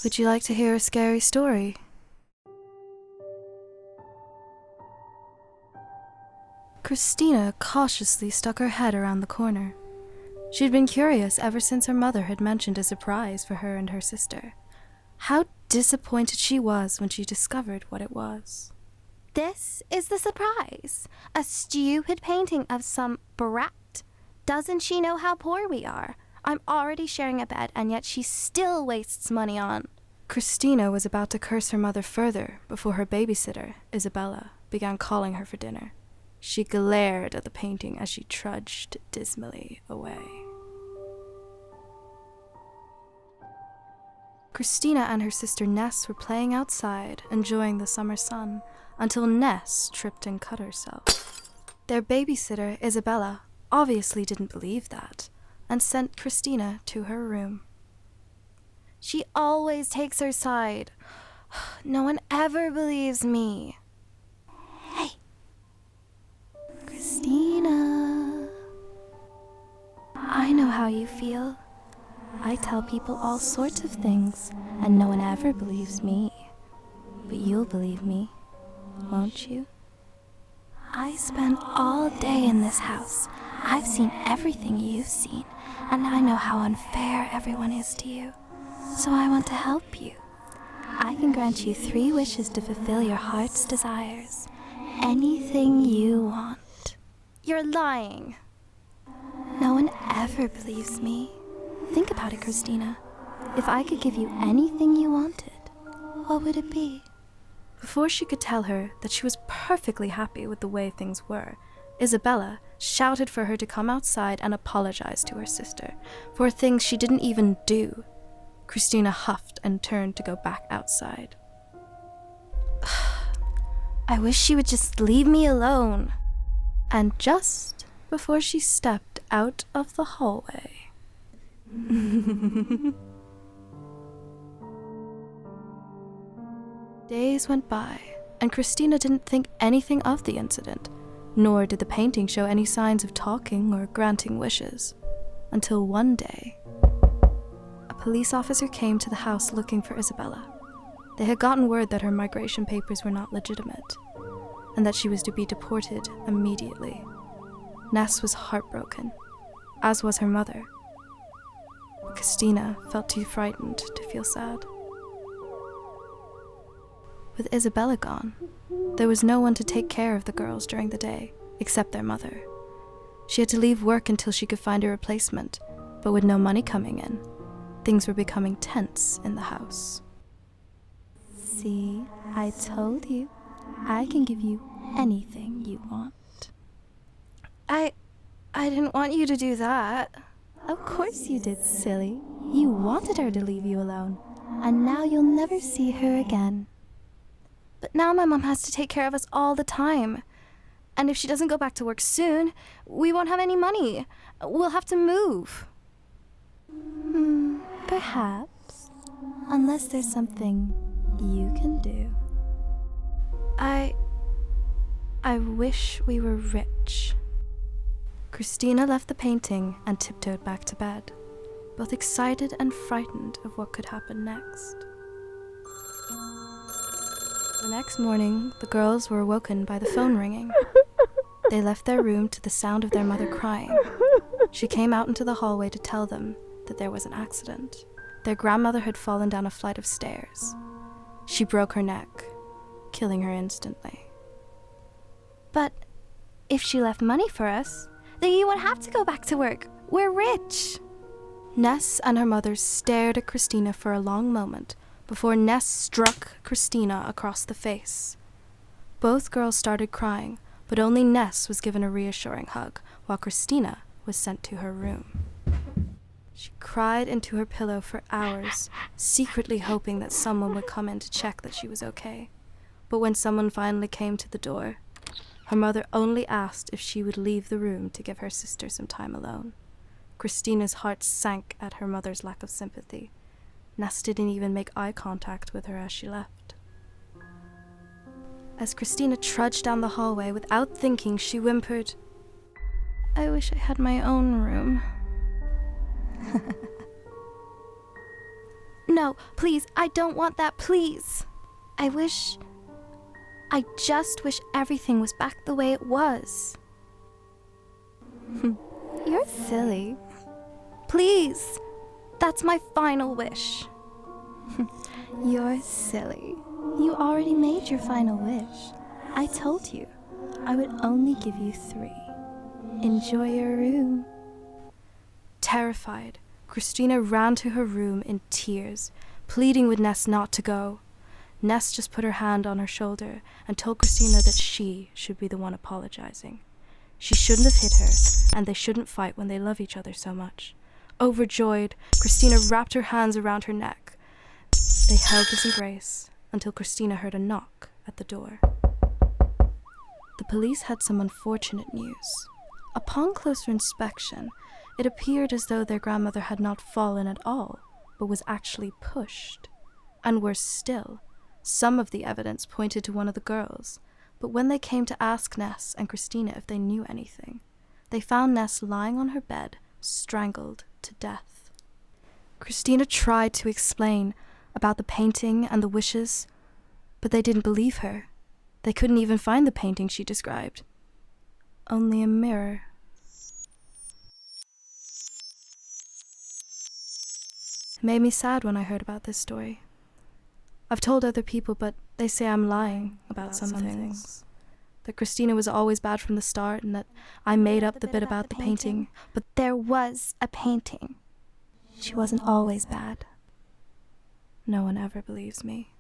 Would you like to hear a scary story? Christina cautiously stuck her head around the corner. She'd been curious ever since her mother had mentioned a surprise for her and her sister. How disappointed she was when she discovered what it was. This is the surprise. A stupid painting of some brat. Doesn't she know how poor we are? I'm already sharing a bed, and yet she still wastes money on. Christina was about to curse her mother further before her babysitter, Isabella, began calling her for dinner. She glared at the painting as she trudged dismally away. Christina and her sister Ness were playing outside, enjoying the summer sun, until Ness tripped and cut herself. Their babysitter, Isabella, obviously didn't believe that, and sent Christina to her room. She always takes her side. No one ever believes me. Hey, Christina. I know how you feel. I tell people all sorts of things, and no one ever believes me. But you'll believe me, won't you? I spend all day in this house. I've seen everything you've seen, and I know how unfair everyone is to you. So I want to help you. I can grant you 3 wishes to fulfill your heart's desires. Anything you want. You're lying. No one ever believes me. Think about it, Christina. If I could give you anything you wanted, what would it be? Before she could tell her that she was perfectly happy with the way things were, Isabella shouted for her to come outside and apologize to her sister for things she didn't even do. Christina huffed and turned to go back outside. I wish she would just leave me alone. And just before she stepped out of the hallway... Days went by, and Christina didn't think anything of the incident, nor did the painting show any signs of talking or granting wishes, until one day, a police officer came to the house looking for Isabella. They had gotten word that her migration papers were not legitimate, and that she was to be deported immediately. Ness was heartbroken, as was her mother. Christina felt too frightened to feel sad. With Isabella gone, there was no one to take care of the girls during the day, except their mother. She had to leave work until she could find a replacement, but with no money coming in, things were becoming tense in the house. See, I told you. I can give you anything you want. I didn't want you to do that. Of course you did, silly. You wanted her to leave you alone, and now you'll never see her again. But now my mom has to take care of us all the time. And if she doesn't go back to work soon, we won't have any money. We'll have to move. Perhaps. Unless there's something you can do. I wish we were rich. Christina left the painting and tiptoed back to bed, both excited and frightened of what could happen next. The next morning, the girls were awoken by the phone ringing. They left their room to the sound of their mother crying. She came out into the hallway to tell them that there was an accident. Their grandmother had fallen down a flight of stairs. She broke her neck, killing her instantly. But if she left money for us, then you won't have to go back to work. We're rich. Ness and her mother stared at Christina for a long moment before Ness struck Christina across the face. Both girls started crying, but only Ness was given a reassuring hug, while Christina was sent to her room. She cried into her pillow for hours, secretly hoping that someone would come in to check that she was okay. But when someone finally came to the door, her mother only asked if she would leave the room to give her sister some time alone. Christina's heart sank at her mother's lack of sympathy. Ness didn't even make eye contact with her as she left. As Christina trudged down the hallway without thinking, she whimpered, "I wish I had my own room." No, please, I don't want that, please. I just wish everything was back the way it was. You're silly. Please, that's my final wish. You're silly. You already made your final wish. I told you I would only give you 3. Enjoy your room. Terrified, Christina ran to her room in tears, pleading with Ness not to go. Ness just put her hand on her shoulder and told Christina that she should be the one apologizing. She shouldn't have hit her, and they shouldn't fight when they love each other so much. Overjoyed, Christina wrapped her hands around her neck. They held this embrace until Christina heard a knock at the door. The police had some unfortunate news. Upon closer inspection, it appeared as though their grandmother had not fallen at all, but was actually pushed. And worse still, some of the evidence pointed to one of the girls, but when they came to ask Ness and Christina if they knew anything, they found Ness lying on her bed, strangled to death. Christina tried to explain about the painting and the wishes, but they didn't believe her. They couldn't even find the painting she described. Only a mirror. It made me sad when I heard about this story. I've told other people, but they say I'm lying about some things. That Christina was always bad from the start, and that I made up the bit about the painting. But there was a painting. She wasn't always bad. No one ever believes me.